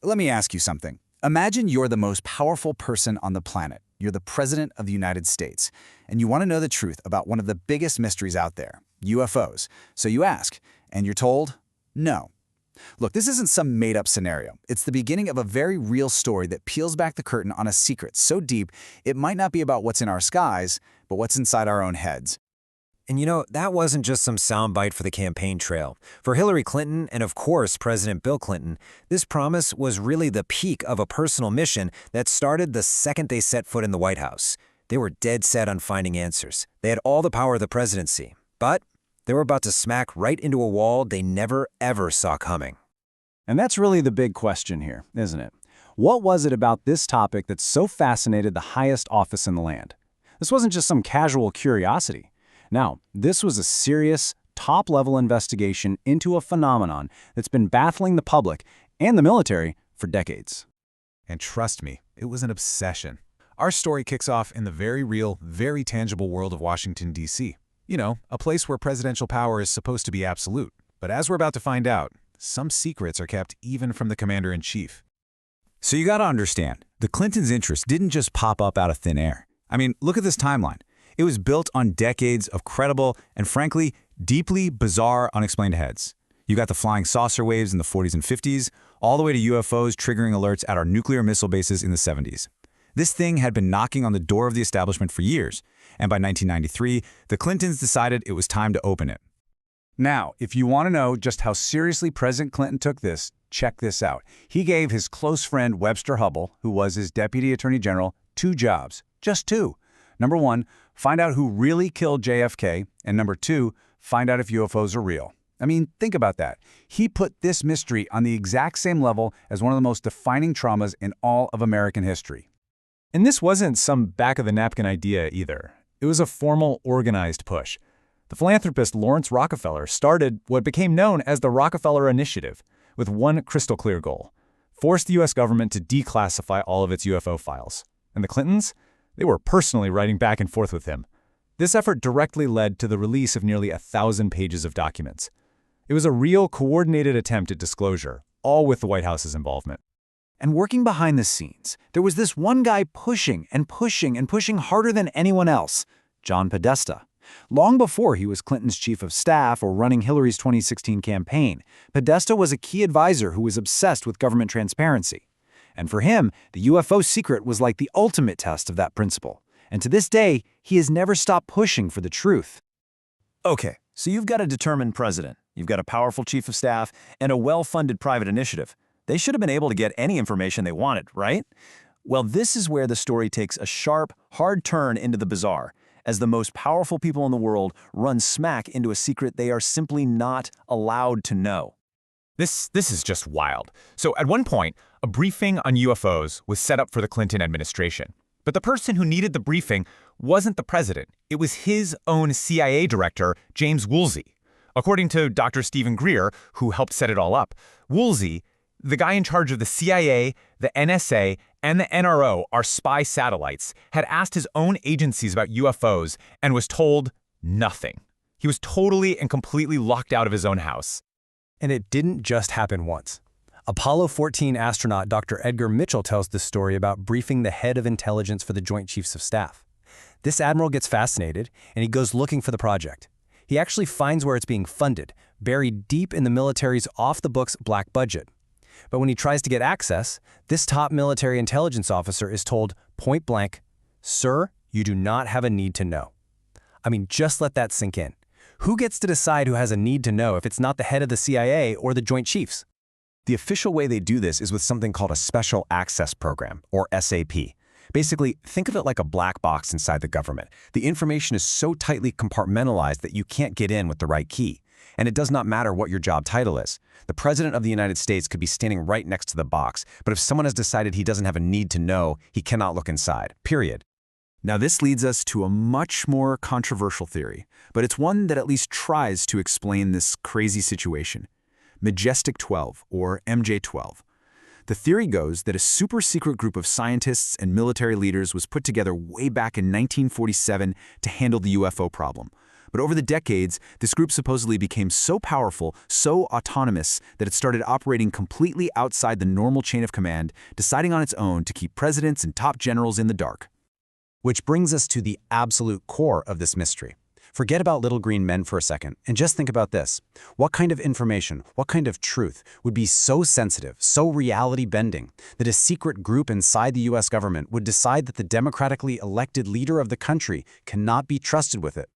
Let me ask you something. Imagine you're the most powerful person on the planet. You're the President of the United States, and you want to know the truth about one of the biggest mysteries out there, UFOs. So you ask, and you're told, no. Look, this isn't some made-up scenario. It's the beginning of a very real story that peels back the curtain on a secret so deep it might not be about what's in our skies, but what's inside our own heads. And that wasn't just some soundbite for the campaign trail. For Hillary Clinton and, of course, President Bill Clinton, this promise was really the peak of a personal mission that started the second they set foot in the White House. They were dead set on finding answers. They had all the power of the presidency. But they were about to smack right into a wall they never, ever saw coming. And that's really the big question here, isn't it? What was it about this topic that so fascinated the highest office in the land? This wasn't just some casual curiosity. Now, this was a serious, top-level investigation into a phenomenon that's been baffling the public and the military for decades. And trust me, it was an obsession. Our story kicks off in the very real, very tangible world of Washington, D.C. A place where presidential power is supposed to be absolute. But as we're about to find out, some secrets are kept even from the commander-in-chief. So you gotta understand, the Clintons' interest didn't just pop up out of thin air. I mean, look at this timeline. It was built on decades of credible and, frankly, deeply bizarre unexplained heads. You got the flying saucer waves in the 40s and 50s, all the way to UFOs triggering alerts at our nuclear missile bases in the 70s. This thing had been knocking on the door of the establishment for years, and by 1993, the Clintons decided it was time to open it. Now, if you want to know just how seriously President Clinton took this, check this out. He gave his close friend Webster Hubbell, who was his Deputy Attorney General, 2 jobs. Just 2. Number 1, find out who really killed JFK, and number 2, find out if UFOs are real. I mean, think about that. He put this mystery on the exact same level as one of the most defining traumas in all of American history. And this wasn't some back-of-the-napkin idea either. It was a formal, organized push. The philanthropist Lawrence Rockefeller started what became known as the Rockefeller Initiative, with one crystal-clear goal: force the U.S. government to declassify all of its UFO files. And the Clintons? They were personally writing back and forth with him. This effort directly led to the release of nearly 1,000 pages of documents. It was a real coordinated attempt at disclosure, all with the White House's involvement. And working behind the scenes, there was this one guy pushing and pushing and pushing harder than anyone else, John Podesta. Long before he was Clinton's chief of staff or running Hillary's 2016 campaign, Podesta was a key advisor who was obsessed with government transparency. And for him, the UFO secret was like the ultimate test of that principle. And to this day, he has never stopped pushing for the truth. Okay, so you've got a determined president, you've got a powerful chief of staff, and a well-funded private initiative. They should have been able to get any information they wanted, right? Well, this is where the story takes a sharp, hard turn into the bizarre, as the most powerful people in the world run smack into a secret they are simply not allowed to know. This is just wild. So at one point, a briefing on UFOs was set up for the Clinton administration. But the person who needed the briefing wasn't the president. It was his own CIA director, James Woolsey. According to Dr. Stephen Greer, who helped set it all up, Woolsey, the guy in charge of the CIA, the NSA, and the NRO, our spy satellites, had asked his own agencies about UFOs and was told nothing. He was totally and completely locked out of his own house. And it didn't just happen once. Apollo 14 astronaut Dr. Edgar Mitchell tells this story about briefing the head of intelligence for the Joint Chiefs of Staff. This admiral gets fascinated, and he goes looking for the project. He actually finds where it's being funded, buried deep in the military's off-the-books black budget. But when he tries to get access, this top military intelligence officer is told point blank, "Sir, you do not have a need to know." I mean, just let that sink in. Who gets to decide who has a need to know if it's not the head of the CIA or the Joint Chiefs? The official way they do this is with something called a Special Access Program, or SAP. Basically, think of it like a black box inside the government. The information is so tightly compartmentalized that you can't get in with the right key. And it does not matter what your job title is. The President of the United States could be standing right next to the box, but if someone has decided he doesn't have a need to know, he cannot look inside, period. Now this leads us to a much more controversial theory, but it's one that at least tries to explain this crazy situation. Majestic 12, or MJ-12. The theory goes that a super-secret group of scientists and military leaders was put together way back in 1947 to handle the UFO problem. But over the decades, this group supposedly became so powerful, so autonomous, that it started operating completely outside the normal chain of command, deciding on its own to keep presidents and top generals in the dark. Which brings us to the absolute core of this mystery. Forget about little green men for a second, and just think about this. What kind of information, what kind of truth would be so sensitive, so reality-bending, that a secret group inside the US government would decide that the democratically elected leader of the country cannot be trusted with it?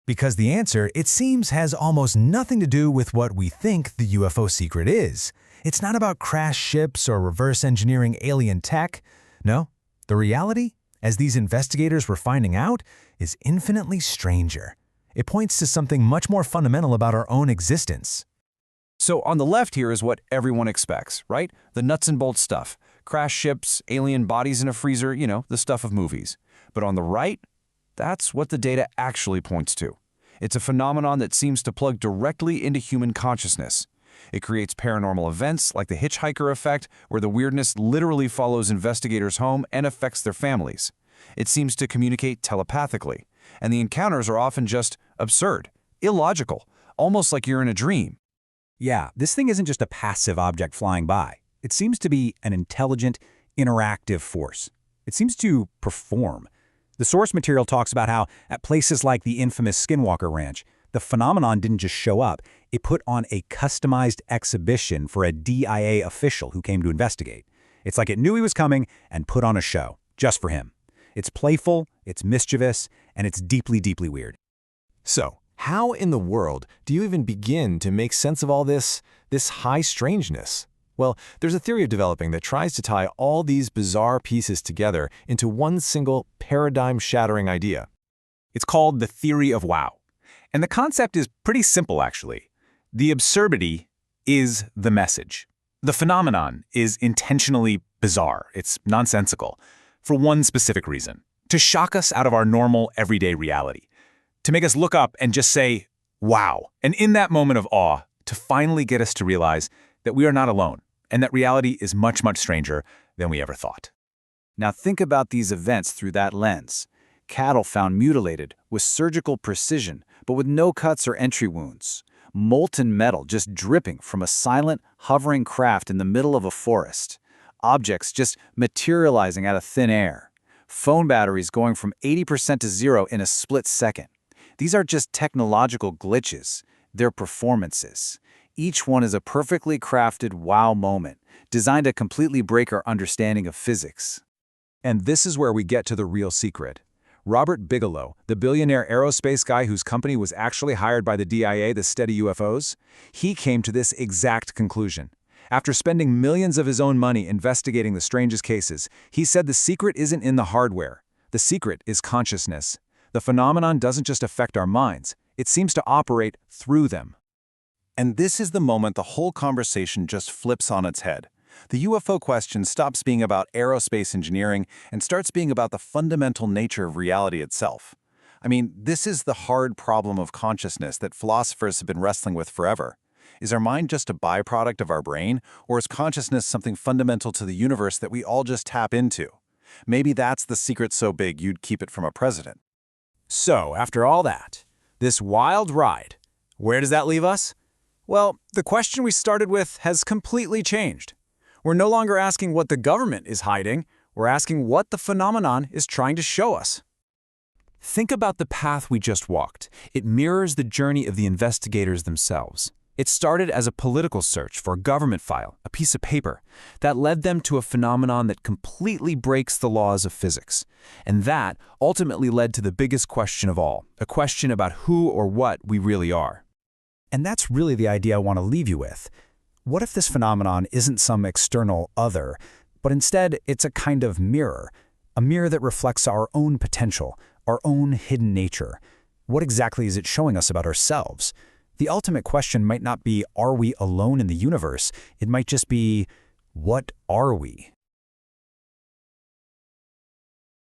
Because the answer, it seems, has almost nothing to do with what we think the UFO secret is. It's not about crash ships or reverse engineering alien tech. No, the reality, as these investigators were finding out, is infinitely stranger. It points to something much more fundamental about our own existence. So on the left here is what everyone expects, right? The nuts and bolts stuff. Crash ships, alien bodies in a freezer, you know, the stuff of movies. But on the right, that's what the data actually points to. It's a phenomenon that seems to plug directly into human consciousness. It creates paranormal events like the hitchhiker effect, where the weirdness literally follows investigators home and affects their families. It seems to communicate telepathically, and the encounters are often just absurd, illogical, almost like you're in a dream. Yeah, this thing isn't just a passive object flying by. It seems to be an intelligent, interactive force. It seems to perform. The source material talks about how, at places like the infamous Skinwalker Ranch, the phenomenon didn't just show up, it put on a customized exhibition for a DIA official who came to investigate. It's like it knew he was coming and put on a show, just for him. It's playful, it's mischievous, and it's deeply, deeply weird. So, how in the world do you even begin to make sense of all this high strangeness? Well, there's a theory of developing that tries to tie all these bizarre pieces together into one single paradigm-shattering idea. It's called the theory of wow. And the concept is pretty simple, actually. The absurdity is the message. The phenomenon is intentionally bizarre. It's nonsensical. For one specific reason: to shock us out of our normal, everyday reality. To make us look up and just say, wow. And in that moment of awe, to finally get us to realize that we are not alone, and that reality is much, much stranger than we ever thought. Now think about these events through that lens. Cattle found mutilated with surgical precision, but with no cuts or entry wounds. Molten metal just dripping from a silent, hovering craft in the middle of a forest. Objects just materializing out of thin air. Phone batteries going from 80% to 0 in a split second. These are just technological glitches. They're performances. Each one is a perfectly crafted wow moment, designed to completely break our understanding of physics. And this is where we get to the real secret. Robert Bigelow, the billionaire aerospace guy whose company was actually hired by the DIA to study UFOs, he came to this exact conclusion. After spending millions of his own money investigating the strangest cases, he said the secret isn't in the hardware. The secret is consciousness. The phenomenon doesn't just affect our minds, it seems to operate through them. And this is the moment the whole conversation just flips on its head. The UFO question stops being about aerospace engineering and starts being about the fundamental nature of reality itself. I mean, this is the hard problem of consciousness that philosophers have been wrestling with forever. Is our mind just a byproduct of our brain, or is consciousness something fundamental to the universe that we all just tap into? Maybe that's the secret so big you'd keep it from a president. So, after all that, this wild ride, where does that leave us? Well, the question we started with has completely changed. We're no longer asking what the government is hiding, we're asking what the phenomenon is trying to show us. Think about the path we just walked. It mirrors the journey of the investigators themselves. It started as a political search for a government file, a piece of paper, that led them to a phenomenon that completely breaks the laws of physics. And that ultimately led to the biggest question of all, a question about who or what we really are. And that's really the idea I want to leave you with. What if this phenomenon isn't some external other, but instead it's a kind of mirror, a mirror that reflects our own potential, our own hidden nature? What exactly is it showing us about ourselves? The ultimate question might not be, are we alone in the universe? It might just be, what are we?